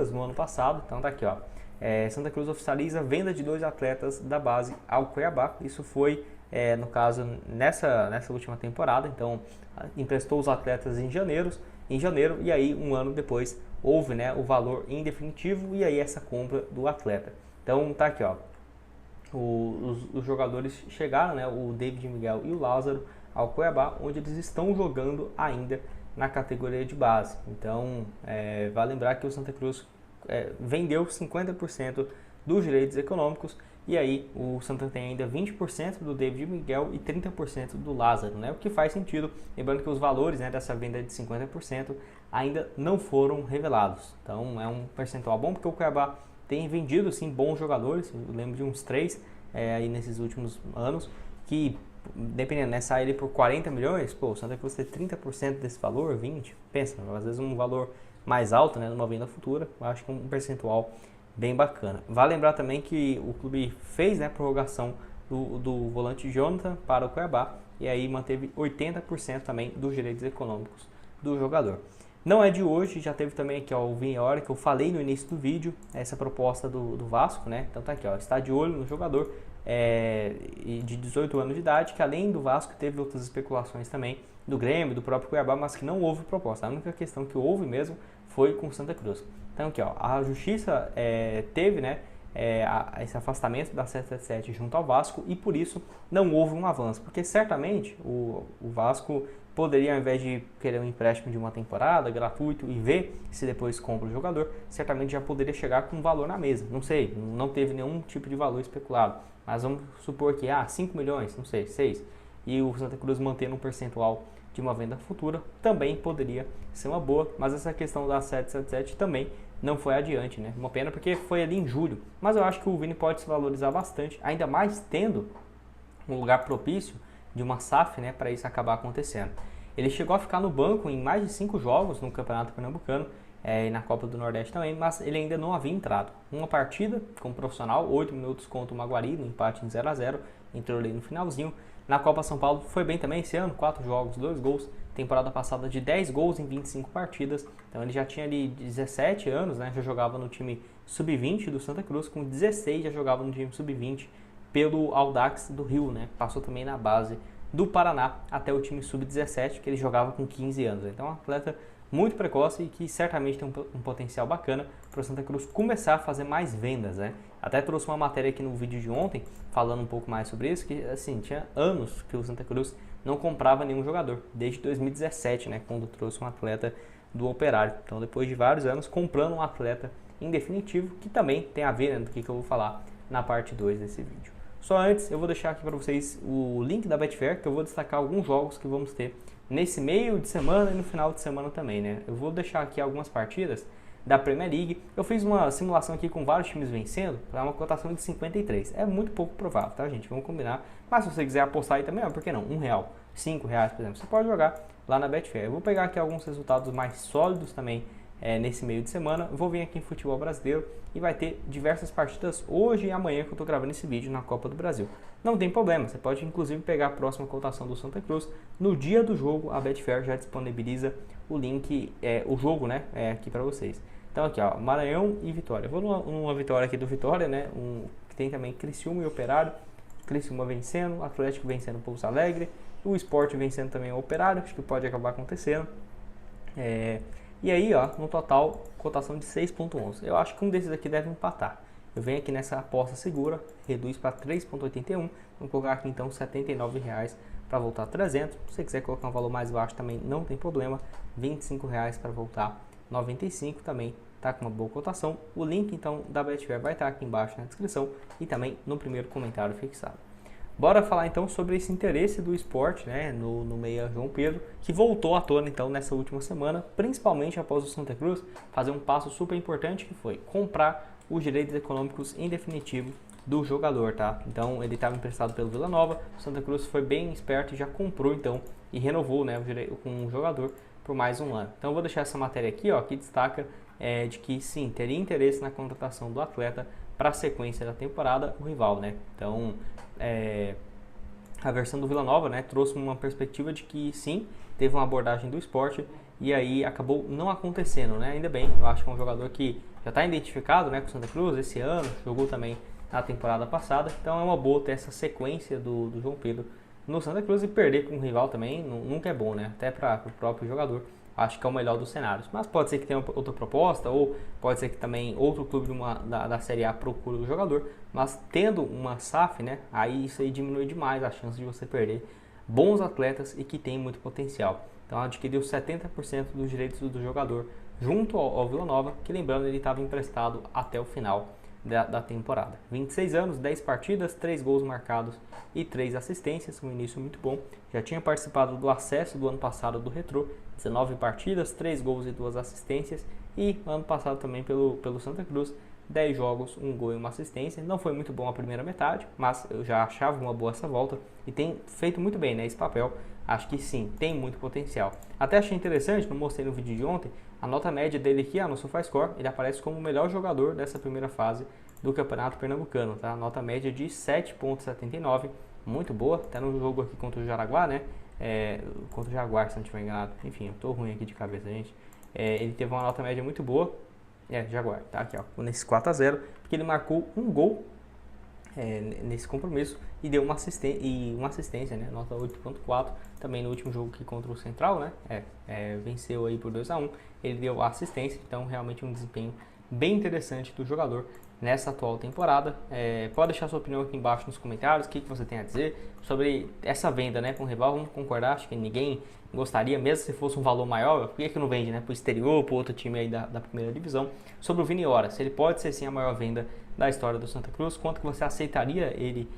no ano passado. Então tá aqui, ó. Santa Cruz oficializa a venda de 2 atletas da base ao Cuiabá. Isso foi, no caso, nessa última temporada. Então emprestou os atletas em janeiro, e aí um ano depois houve, né, o valor em definitivo e aí essa compra do atleta. Então tá aqui, ó. Os jogadores chegaram, né, o David Miguel e o Lázaro, ao Cuiabá, onde eles estão jogando ainda na categoria de base. Então, vale lembrar que o Santa Cruz vendeu 50% dos direitos econômicos, e aí o Santa tem ainda 20% do David Miguel e 30% do Lázaro, né? O que faz sentido, lembrando que os valores, né, dessa venda de 50% ainda não foram revelados. Então, é um percentual bom, porque o Cuiabá tem vendido, sim, bons jogadores. Eu lembro de uns 3 aí nesses últimos anos, que, dependendo, né, sai ele por 40 milhões, pô, o Santa Cruz ter 30% desse valor, 20%, pensa, às vezes um valor mais alto, né, numa venda futura, eu acho que um percentual bem bacana. Vale lembrar também que o clube fez, né, prorrogação do volante Jonathan para o Cuiabá, e aí manteve 80% também dos direitos econômicos do jogador. Não é de hoje, já teve também aqui, ó, o Vinhora, que eu falei no início do vídeo, essa proposta do Vasco, né? Então tá aqui, ó, está de olho no jogador de 18 anos de idade, que além do Vasco teve outras especulações também do Grêmio, do próprio Cuiabá, mas que não houve proposta. A única questão que houve mesmo foi com o Santa Cruz. Então aqui, ó, a Justiça teve, né, esse afastamento da 777 junto ao Vasco, e por isso não houve um avanço, porque certamente o Vasco poderia, ao invés de querer um empréstimo de uma temporada gratuito e ver se depois compra o jogador, certamente já poderia chegar com um valor na mesa. Não sei, não teve nenhum tipo de valor especulado, mas vamos supor que 5 milhões, não sei, 6, e o Santa Cruz mantendo um percentual de uma venda futura, também poderia ser uma boa, mas essa questão da 777 também não foi adiante, né? Uma pena, porque foi ali em julho, mas eu acho que o Vini pode se valorizar bastante, ainda mais tendo um lugar propício de uma SAF, né, para isso acabar acontecendo. Ele chegou a ficar no banco em mais de 5 jogos no Campeonato Pernambucano e na Copa do Nordeste também, mas ele ainda não havia entrado. Uma partida como profissional, 8 minutos contra o Maguari, no empate em 0-0, entrou ali no finalzinho. Na Copa São Paulo foi bem também esse ano, 4 jogos, 2 gols. Temporada passada de 10 gols em 25 partidas. Então ele já tinha ali 17 anos, né, já jogava no time sub-20 do Santa Cruz, com 16 já jogava no time sub-20 pelo Audax do Rio, né? Passou também na base do Paraná até o time sub-17, que ele jogava com 15 anos. Então é um atleta muito precoce e que certamente tem um potencial bacana para o Santa Cruz começar a fazer mais vendas, né? Até trouxe uma matéria aqui no vídeo de ontem, falando um pouco mais sobre isso, que assim, tinha anos que o Santa Cruz não comprava nenhum jogador, desde 2017, né? Quando trouxe um atleta do Operário. Então depois de vários anos comprando um atleta em definitivo, que também tem a ver, né, do que eu vou falar na parte 2 desse vídeo. Só antes, eu vou deixar aqui para vocês o link da Betfair, que eu vou destacar alguns jogos que vamos ter nesse meio de semana e no final de semana também, né? Eu vou deixar aqui algumas partidas da Premier League. Eu fiz uma simulação aqui com vários times vencendo, para uma cotação de 53. É muito pouco provável, tá, gente? Vamos combinar. Mas se você quiser apostar aí também, por que não? R$1, R$5, por exemplo, você pode jogar lá na Betfair. Eu vou pegar aqui alguns resultados mais sólidos também nesse meio de semana. Eu vou vir aqui em futebol brasileiro e vai ter diversas partidas hoje e amanhã que eu estou gravando esse vídeo na Copa do Brasil. Não tem problema, você pode inclusive pegar a próxima cotação do Santa Cruz. No dia do jogo, a Betfair já disponibiliza o link, o jogo, né, aqui para vocês. Então aqui, ó, Maranhão e Vitória. Eu vou numa vitória aqui do Vitória, né, que tem também Criciúma e Operário. Criciúma vencendo, Atlético vencendo o Pouso Alegre, o Sport vencendo também o Operário, acho que pode acabar acontecendo. E aí, ó, no total, cotação de 6.11. Eu acho que um desses aqui deve empatar. Eu venho aqui nessa aposta segura, reduz para 3.81. Vamos colocar aqui então R$79 para voltar 300. Se você quiser colocar um valor mais baixo também não tem problema. R$25 para voltar 95 também tá com uma boa cotação. O link então da Betfair vai estar aqui embaixo na descrição e também no primeiro comentário fixado. Bora falar então sobre esse interesse do Sport, né, no meia João Pedro, que voltou à tona então nessa última semana, principalmente após o Santa Cruz fazer um passo super importante, que foi comprar os direitos econômicos em definitivo do jogador, tá? Então ele estava emprestado pelo Vila Nova, o Santa Cruz foi bem esperto e já comprou então e renovou, né, com o jogador por mais um ano. Então eu vou deixar essa matéria aqui, ó, que destaca de que sim, teria interesse na contratação do atleta para a sequência da temporada, o rival, né? Então a versão do Vila Nova, né, trouxe uma perspectiva de que sim, teve uma abordagem do Sport e aí acabou não acontecendo, né? Ainda bem, eu acho que é um jogador que já está identificado, né, com o Santa Cruz esse ano, jogou também na temporada passada, então é uma boa ter essa sequência do João Pedro no Santa Cruz, e perder com um rival também nunca é bom, né, até para o próprio jogador. Acho que é o melhor dos cenários, mas pode ser que tenha outra proposta, ou pode ser que também outro clube da Série A procure o jogador, mas tendo uma SAF, né, aí isso aí diminui demais a chance de você perder bons atletas e que tem muito potencial. Então adquiriu 70% dos direitos do jogador junto ao Vila Nova, que lembrando ele estava emprestado até o final da temporada. 26 anos, 10 partidas, 3 gols marcados e 3 assistências, um início muito bom. Já tinha participado do acesso do ano passado do Retrô, 19 partidas, 3 gols e 2 assistências, e ano passado também pelo Santa Cruz, 10 jogos, 1 gol e 1 assistência. Não foi muito bom a primeira metade, mas eu já achava uma boa essa volta e tem feito muito bem, né, esse papel. Acho que sim, tem muito potencial. Até achei interessante, não mostrei no vídeo de ontem, a nota média dele aqui no SofaScore, ele aparece como o melhor jogador dessa primeira fase do Campeonato Pernambucano, tá? Nota média de 7,79, muito boa, até no jogo aqui contra o Jaraguá, né? Contra o Jaguar, se não estiver enganado. Enfim, eu tô ruim aqui de cabeça, gente. Ele teve uma nota média muito boa. Jaguar, tá aqui, ó, nesse 4-0, porque ele marcou um gol nesse compromisso e deu uma assistência, né? Nota 8.4, também no último jogo aqui contra o Central, né? Venceu aí por 2-1, ele deu assistência, então realmente um desempenho bem interessante do jogador nessa atual temporada. Pode deixar sua opinião aqui embaixo nos comentários, o que você tem a dizer sobre essa venda, né, com o rival. Vamos concordar, acho que ninguém gostaria, mesmo se fosse um valor maior, por que não vende, né, para o exterior, para outro time aí da primeira divisão. Sobre o Vini Ora, se ele pode ser sim a maior venda da história do Santa Cruz, quanto que você aceitaria ele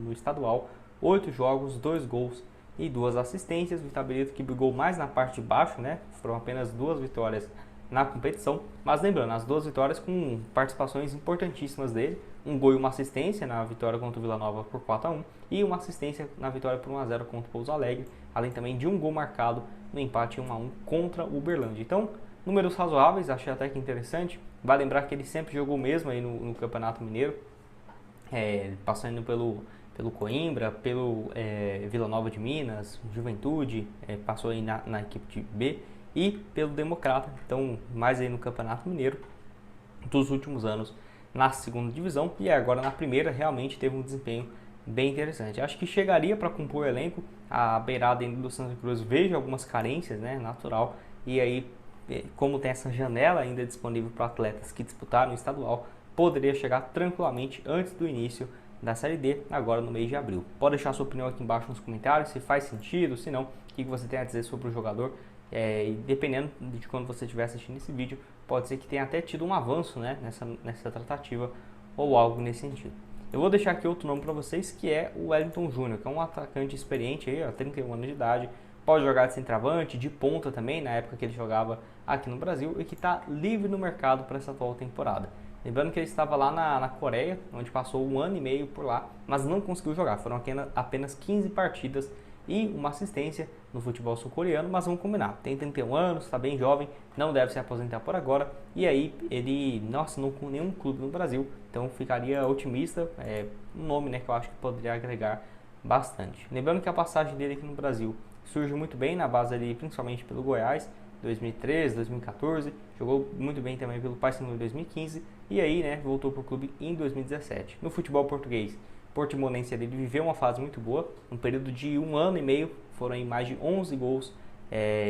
no estadual? 8 jogos, 2 gols e 2 assistências, o Itabirito que brigou mais na parte de baixo, né, foram apenas 2 vitórias na competição, mas lembrando, as 2 vitórias com participações importantíssimas dele, um gol e uma assistência na vitória contra o Vila Nova por 4-1 e uma assistência na vitória por 1-0 contra o Pouso Alegre, além também de um gol marcado no empate 1-1 contra o Uberlândia. Então, números razoáveis, achei até que interessante. Vai lembrar que ele sempre jogou mesmo aí no Campeonato Mineiro, passando pelo Coimbra, pelo Vila Nova de Minas, Juventude, passou aí na equipe de B, e pelo Democrata, então mais aí no Campeonato Mineiro dos últimos anos na segunda divisão, e agora na primeira realmente teve um desempenho bem interessante. Acho que chegaria para compor o elenco, a beirada ainda do Santa Cruz vejo algumas carências, né, natural, e aí como tem essa janela ainda disponível para atletas que disputaram o estadual, poderia chegar tranquilamente antes do início da Série D, agora no mês de abril. Pode deixar sua opinião aqui embaixo nos comentários, se faz sentido, se não, o que você tem a dizer sobre o jogador. E dependendo de quando você estiver assistindo esse vídeo, pode ser que tenha até tido um avanço, né, nessa tratativa ou algo nesse sentido. Eu vou deixar aqui outro nome para vocês, que é o Wellington Júnior, que é um atacante experiente, aí, 31 anos de idade, pode jogar de centroavante, de ponta também, na época que ele jogava aqui no Brasil, e que está livre no mercado para essa atual temporada. Lembrando que ele estava lá na Coreia, onde passou 1 ano e meio por lá, mas não conseguiu jogar, foram apenas 15 partidas e uma assistência no futebol sul-coreano, mas vamos combinar, tem 31 anos, está bem jovem, não deve se aposentar por agora, e aí ele não assinou com nenhum clube no Brasil, então ficaria otimista, um nome, né, que eu acho que poderia agregar bastante. Lembrando que a passagem dele aqui no Brasil surge muito bem na base ali, principalmente pelo Goiás, 2013, 2014, jogou muito bem também pelo Paysandu em 2015, e aí, né, voltou para o clube em 2017. No futebol português, Portimonense ele viveu uma fase muito boa, um período de 1 ano e meio, foram aí mais de 11 gols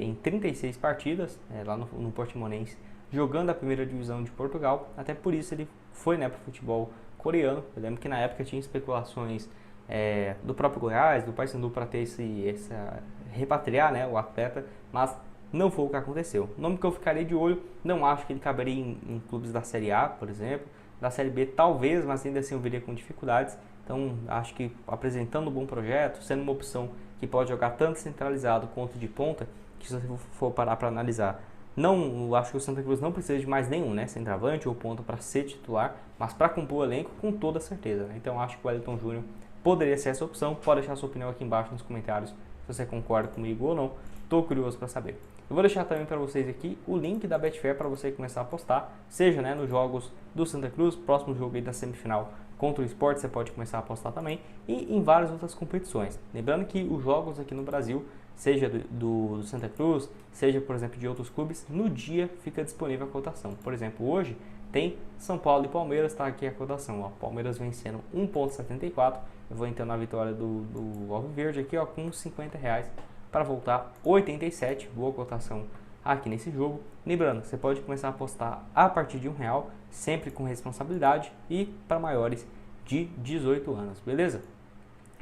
em 36 partidas lá no Portimonense, jogando a primeira divisão de Portugal, até por isso ele foi, né, para o futebol coreano. Eu lembro que na época tinha especulações do próprio Goiás, do Paysandu para ter repatriar, né, o atleta, mas não foi o que aconteceu. O nome que eu ficaria de olho, não acho que ele caberia em clubes da Série A, por exemplo, da Série B talvez, mas ainda assim eu veria com dificuldades. Então, acho que apresentando um bom projeto, sendo uma opção que pode jogar tanto centralizado quanto de ponta, que se você for parar para analisar, não, acho que o Santa Cruz não precisa de mais nenhum, né, centroavante ou ponta para ser titular, mas para compor o elenco com toda certeza, né? Então, acho que o Wellington Júnior poderia ser essa opção. Pode deixar sua opinião aqui embaixo nos comentários, se você concorda comigo ou não. Estou curioso para saber. Eu vou deixar também para vocês aqui o link da Betfair para você começar a apostar, seja, né, nos jogos do Santa Cruz, próximo jogo aí da semifinal contra o Sport, você pode começar a apostar também, e em várias outras competições. Lembrando que os jogos aqui no Brasil seja do Santa Cruz, seja, por exemplo, de outros clubes, no dia fica disponível a cotação. Por exemplo, hoje tem São Paulo e Palmeiras, está aqui a cotação. Ó, Palmeiras vencendo 1,74. Eu vou entrar na vitória do Alviverde aqui, ó, com R$50 para voltar 87. Boa cotação aqui nesse jogo. Lembrando, você pode começar a apostar a partir de R$1, sempre com responsabilidade e para maiores de 18 anos, beleza?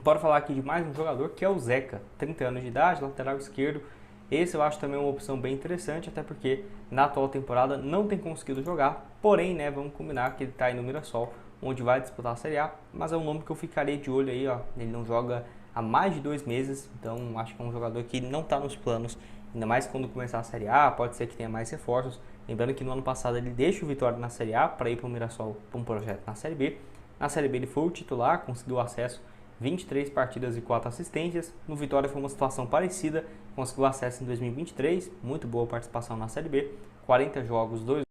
Bora falar aqui de mais um jogador que é o Zeca, 30 anos de idade, lateral esquerdo. Esse eu acho também uma opção bem interessante, até porque na atual temporada não tem conseguido jogar, porém, né, vamos combinar que ele está aí no Mirassol, onde vai disputar a Série A, mas é um nome que eu ficaria de olho aí, ó. Ele não joga há mais de 2 meses, então acho que é um jogador que não está nos planos, ainda mais quando começar a Série A, pode ser que tenha mais reforços. Lembrando que no ano passado ele deixa o Vitória na Série A para ir para o Mirassol, para um projeto na Série B. Na Série B ele foi o titular, conseguiu acesso, 23 partidas e 4 assistências. No Vitória foi uma situação parecida, conseguiu acesso em 2023, muito boa participação na Série B, 40 jogos, 2